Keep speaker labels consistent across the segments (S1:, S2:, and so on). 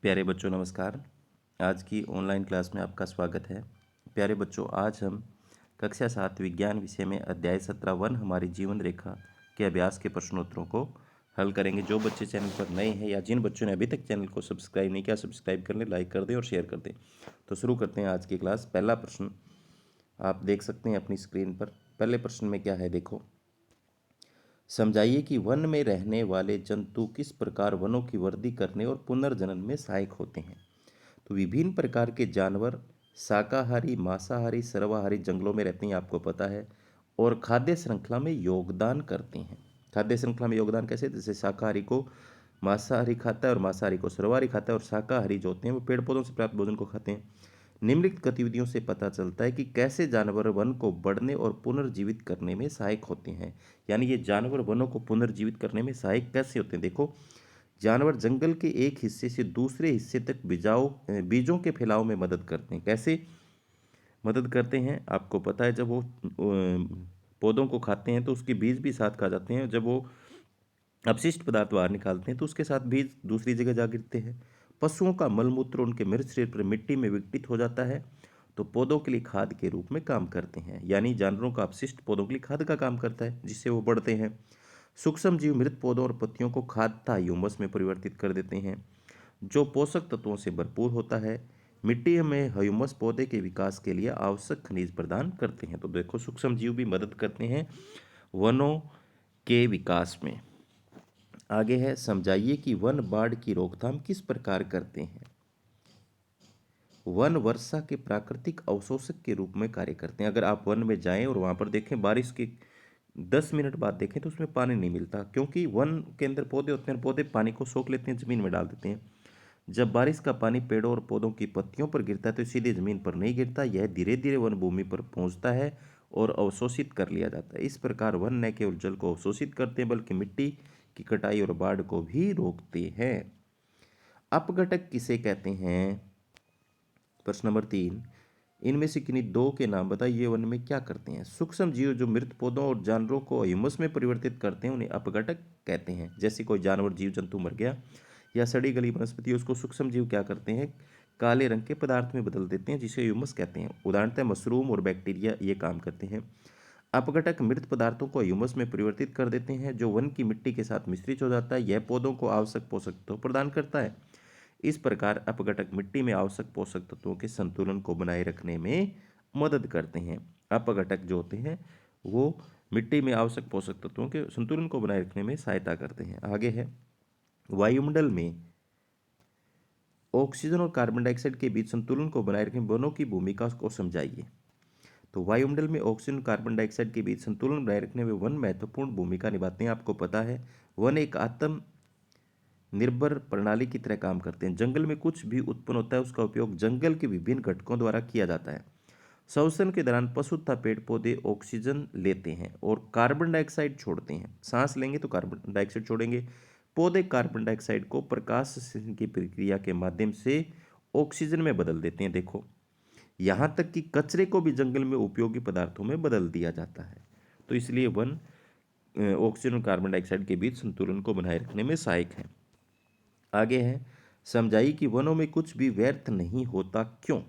S1: प्यारे बच्चों नमस्कार। आज की ऑनलाइन क्लास में आपका स्वागत है। प्यारे बच्चों, आज हम कक्षा 7 विज्ञान विषय में अध्याय 17 वन हमारी जीवन रेखा के अभ्यास के प्रश्नोत्तरों को हल करेंगे। जो बच्चे चैनल पर नए हैं या जिन बच्चों ने अभी तक चैनल को सब्सक्राइब नहीं किया, सब्सक्राइब कर लें, लाइक कर दें और शेयर कर दें। तो शुरू करते हैं आज की क्लास। पहला प्रश्न आप देख सकते हैं अपनी स्क्रीन पर। पहले प्रश्न में क्या है देखो। समझाइए कि वन में रहने वाले जंतु किस प्रकार वनों की वृद्धि करने और पुनर्जनन में सहायक होते हैं। तो विभिन्न प्रकार के जानवर शाकाहारी, मांसाहारी, सर्वाहारी जंगलों में रहते हैं, आपको पता है, और खाद्य श्रृंखला में योगदान करते हैं। खाद्य श्रृंखला में योगदान कैसे? जैसे शाकाहारी को मांसाहारी खाता है और मांसाहारी को सर्वाहारी खाता है, और शाकाहारी जो होते हैं वो पेड़ पौधों से प्राप्त भोजन को खाते हैं। निम्नलिखित गतिविधियों से पता चलता है कि कैसे जानवर वन को बढ़ने और पुनर्जीवित करने में सहायक होते हैं। यानी ये जानवर वनों को पुनर्जीवित करने में सहायक कैसे होते हैं देखो। जानवर जंगल के एक हिस्से से दूसरे हिस्से तक बीजों के फैलाव में मदद करते हैं। कैसे मदद करते हैं? आपको पता है, जब वो पौधों को खाते हैं तो उसके बीज भी साथ खा जाते हैं। जब वो अपशिष्ट पदार्थ बाहर निकालते हैं तो उसके साथ बीज दूसरी जगह जा गिरते हैं। पशुओं का मलमूत्र उनके मृत शरीर पर मिट्टी में विघटित हो जाता है, तो पौधों के लिए खाद के रूप में काम करते हैं। यानी जानवरों का अपशिष्ट पौधों के लिए खाद का काम करता है, जिससे वो बढ़ते हैं। सूक्ष्म जीव मृत पौधों और पत्तियों को खाद तथा ह्यूमस में परिवर्तित कर देते हैं, जो पोषक तत्वों से भरपूर होता है। मिट्टी में ह्यूमस पौधे के विकास के लिए आवश्यक खनिज प्रदान करते हैं। तो देखो, सूक्ष्म जीव भी मदद करते हैं वनों के विकास में। आगे है, समझाइए कि वन बाढ़ की रोकथाम किस प्रकार करते हैं। वन वर्षा के प्राकृतिक अवशोषक के रूप में कार्य करते हैं। अगर आप वन में जाएं और वहां पर देखें, बारिश के 10 मिनट बाद देखें तो उसमें पानी नहीं मिलता, क्योंकि वन के अंदर पौधे होते हैं, पौधे पानी को सोख लेते हैं, जमीन में डाल देते हैं। जब बारिश का पानी पेड़ों और पौधों की पत्तियों पर गिरता है तो सीधे जमीन पर नहीं गिरता, यह धीरे धीरे वन भूमि पर पहुंचता है और अवशोषित कर लिया जाता है। इस प्रकार वन न केवल जल को अवशोषित करते हैं, बल्कि मिट्टी की कटाई और बाढ़ को भी रोकते हैं। अपघटक किसे कहते हैं? प्रश्न नंबर 3, इनमें से किन्हीं दो के नाम बताइए। वन में क्या करते हैं? सूक्ष्म जीव जो मृत पौधों और जानवरों को ह्यूमस में परिवर्तित करते हैं उन्हें अपघटक कहते हैं। जैसे कोई जानवर, जीव जंतु मर गया या सड़ी गली वनस्पति, उसको सूक्ष्म जीव क्या करते हैं? काले रंग के पदार्थ में बदल देते हैं, जिसे ह्यूमस कहते हैं। उदाहरणतः मशरूम और बैक्टीरिया ये काम करते हैं। अपघटक मृत पदार्थों को ह्यूमस में परिवर्तित कर देते हैं, जो वन की मिट्टी के साथ मिश्रित हो जाता है। यह पौधों को आवश्यक पोषक तत्व प्रदान करता है। इस प्रकार अपघटक मिट्टी में आवश्यक पोषक तत्वों के संतुलन को बनाए रखने में मदद करते हैं। अपघटक जो होते हैं वो मिट्टी में आवश्यक पोषक तत्वों के संतुलन को बनाए रखने में सहायता करते हैं। आगे है, वायुमंडल में ऑक्सीजन और कार्बन डाइऑक्साइड के बीच संतुलन को बनाए रखने में वनों की भूमिका को समझाइए। तो वायुमंडल में ऑक्सीजन और कार्बन डाइऑक्साइड के बीच संतुलन बनाए रखने में वन महत्वपूर्ण भूमिका निभाते हैं। आपको पता है, वन एक आत्म निर्भर प्रणाली की तरह काम करते हैं। जंगल में कुछ भी उत्पन्न होता है उसका उपयोग जंगल के विभिन्न घटकों द्वारा किया जाता है। श्वसन के दौरान पशु तथा पेड़ पौधे ऑक्सीजन लेते हैं और कार्बन डाइऑक्साइड छोड़ते हैं। सांस लेंगे तो कार्बन डाइऑक्साइड छोड़ेंगे। पौधे कार्बन डाइऑक्साइड को प्रकाश संश्लेषण की प्रक्रिया के माध्यम से ऑक्सीजन में बदल देते हैं। देखो, यहाँ तक कि कचरे को भी जंगल में उपयोगी पदार्थों में बदल दिया जाता है। तो इसलिए वन ऑक्सीजन और कार्बन डाइऑक्साइड के बीच संतुलन को बनाए रखने में सहायक है। आगे है, समझाइए कि वनों में कुछ भी व्यर्थ नहीं होता, क्यों?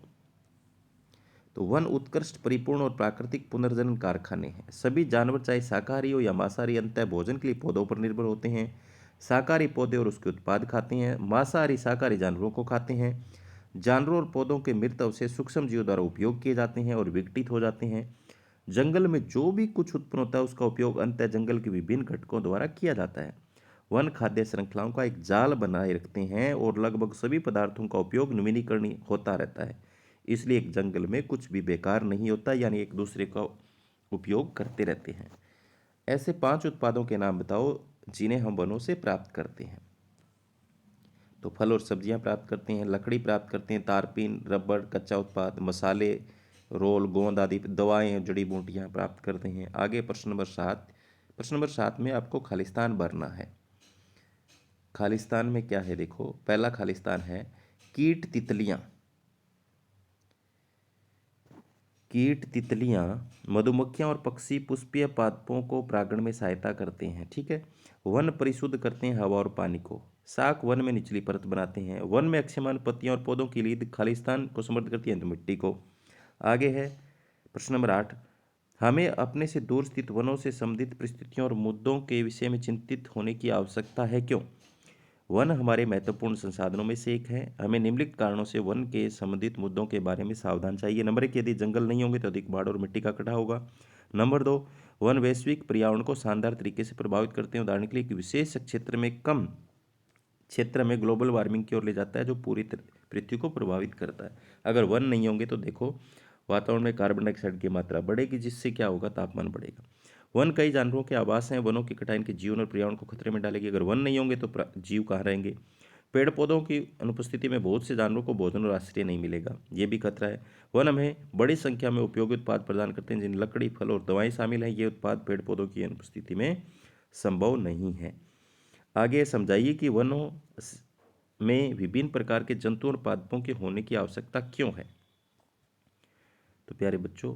S1: तो वन उत्कृष्ट, परिपूर्ण और प्राकृतिक पुनर्जनन कारखाने हैं। सभी जानवर, चाहे शाकाहारी हो या मांसाहारी, अंततः भोजन के लिए पौधों पर निर्भर होते हैं। शाकाहारी पौधे और उसके उत्पाद खाते हैं, मांसाहारी शाकाहारी जानवरों को खाते हैं। जानवरों और पौधों के मृत अवशेष सूक्ष्म जीवों द्वारा उपयोग किए जाते हैं और विघटित हो जाते हैं। जंगल में जो भी कुछ उत्पन्न होता है उसका उपयोग अंततः जंगल के विभिन्न घटकों द्वारा किया जाता है। वन खाद्य श्रृंखलाओं का एक जाल बनाए रखते हैं और लगभग सभी पदार्थों का उपयोग नवीनीकरण होता रहता है। इसलिए एक जंगल में कुछ भी बेकार नहीं होता, यानी एक दूसरे का उपयोग करते रहते हैं। ऐसे 5 उत्पादों के नाम बताओ जिन्हें हम वनों से प्राप्त करते हैं। तो फल और सब्जियां प्राप्त करते हैं, लकड़ी प्राप्त करते हैं, तारपीन, रबड़, कच्चा उत्पाद, मसाले, रोल, गोंद आदि दवाएं, जड़ी बूटियां प्राप्त करते हैं। आगे प्रश्न नंबर 7। प्रश्न नंबर 7 में आपको खालिस्तान भरना है। खालिस्तान में क्या है देखो। पहला खालिस्तान है कीट तितलियां। कीट तितलियां, मधुमक्खियां और पक्षी पुष्पीय पादपों को परागण में सहायता करते हैं। ठीक है। वन परिशुद्ध करते हैं हवा और पानी को। शाक वन में निचली परत बनाते हैं। वन में अक्षयमान पत्तियां और पौधों की लीद खालिस्तान को समृद्ध करती है, तो मिट्टी को। आगे है प्रश्न नंबर 8। हमें अपने से दूर स्थित वनों से संबंधित परिस्थितियों और मुद्दों के विषय में चिंतित होने की आवश्यकता है, क्यों? वन हमारे महत्वपूर्ण संसाधनों में से एक है। हमें निम्नलिखित कारणों से वन के संबंधित मुद्दों के बारे में सावधान चाहिए। नंबर 1, यदि जंगल नहीं होंगे तो अधिक बाढ़ और मिट्टी का कटाव होगा। नंबर 2, वन वैश्विक पर्यावरण को शानदार तरीके से प्रभावित करते हैं। उदाहरण के लिए एक विशेष क्षेत्र में कम क्षेत्र में ग्लोबल वार्मिंग की ओर ले जाता है, जो पूरी पृथ्वी को प्रभावित करता है। अगर वन नहीं होंगे तो देखो वातावरण में कार्बन डाइऑक्साइड की मात्रा बढ़ेगी, जिससे क्या होगा, तापमान बढ़ेगा। वन कई जानवरों के आवास हैं। वनों की कटाई इनके जीवन और पर्यावरण को खतरे में डालेगी। अगर वन नहीं होंगे तो जीव कहाँ रहेंगे? पेड़ पौधों की अनुपस्थिति में बहुत से जानवरों को भोजन और आश्रय नहीं मिलेगा, ये भी खतरा है। वन हमें बड़ी संख्या में उपयोगी उत्पाद प्रदान करते हैं, जिनमें लकड़ी, फल और दवाएं शामिल हैं। ये उत्पाद पेड़ पौधों की अनुपस्थिति में संभव नहीं है। आगे समझाइए कि वनों में विभिन्न प्रकार के जंतु और पादपों के होने की आवश्यकता क्यों है। तो प्यारे बच्चों,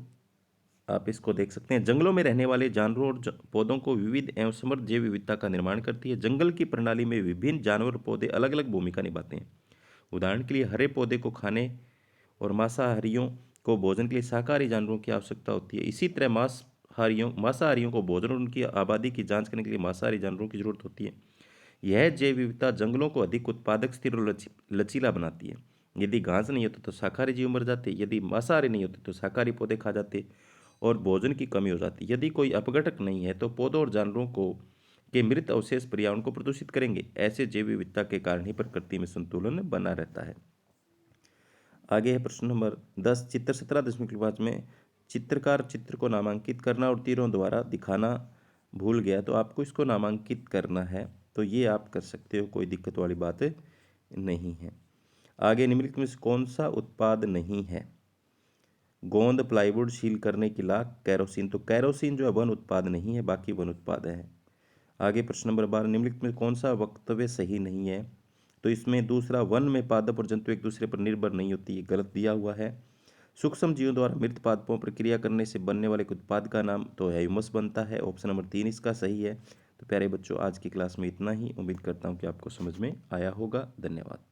S1: आप इसको देख सकते हैं। जंगलों में रहने वाले जानवरों और पौधों को विविध एवं समृद्ध जैव विविधता का निर्माण करती है। जंगल की प्रणाली में विभिन्न जानवर और पौधे अलग अलग भूमिका निभाते हैं। उदाहरण के लिए हरे पौधे को खाने और मांसाहारियों को भोजन के लिए शाकाहारी जानवरों की आवश्यकता होती है। इसी तरह मांसाहारियों को भोजन और उनकी आबादी की जांच करने के लिए मांसाहारी जानवरों की जरूरत होती है। यह जैव विविधता जंगलों को अधिक उत्पादक, स्थिर और लचीला बनाती है। यदि घास नहीं होती तो शाकाहारी जीव मर जाते। यदि मांसाहारी नहीं होते तो शाकाहारी पौधे खा जाते और भोजन की कमी हो जाती। यदि कोई अपघटक नहीं है तो पौधों और जानवरों को के मृत अवशेष पर्यावरण को प्रदूषित करेंगे। ऐसे जैव विविधता के कारण ही प्रकृति में संतुलन बना रहता है। आगे है प्रश्न नंबर 10। चित्र 17.5 में चित्रकार चित्र को नामांकित करना और तीरों द्वारा दिखाना भूल गया, तो आपको इसको नामांकित करना है। तो ये आप कर सकते हो, कोई दिक्कत वाली बात नहीं है। आगे निम्नलिखित में से कौन सा उत्पाद नहीं है? गोंद, प्लाईवुड, सील करने की लाख, कैरोसिन। तो कैरोसिन जो है वन उत्पाद नहीं है, बाकी वन उत्पाद है। आगे प्रश्न नंबर 12। निम्नलिखित में कौन सा वक्तव्य सही नहीं है? तो इसमें दूसरा, वन में पादप और जंतु एक दूसरे पर निर्भर नहीं होती, ये गलत दिया हुआ है। सूक्ष्म जीवों द्वारा मृत पादपों पर क्रिया करने से बनने वाले उत्पाद का नाम तो ह्यूमस बनता है। ऑप्शन नंबर 3 इसका सही है। तो प्यारे बच्चों, आज की क्लास में इतना ही। उम्मीद करता हूँ कि आपको समझ में आया होगा। धन्यवाद।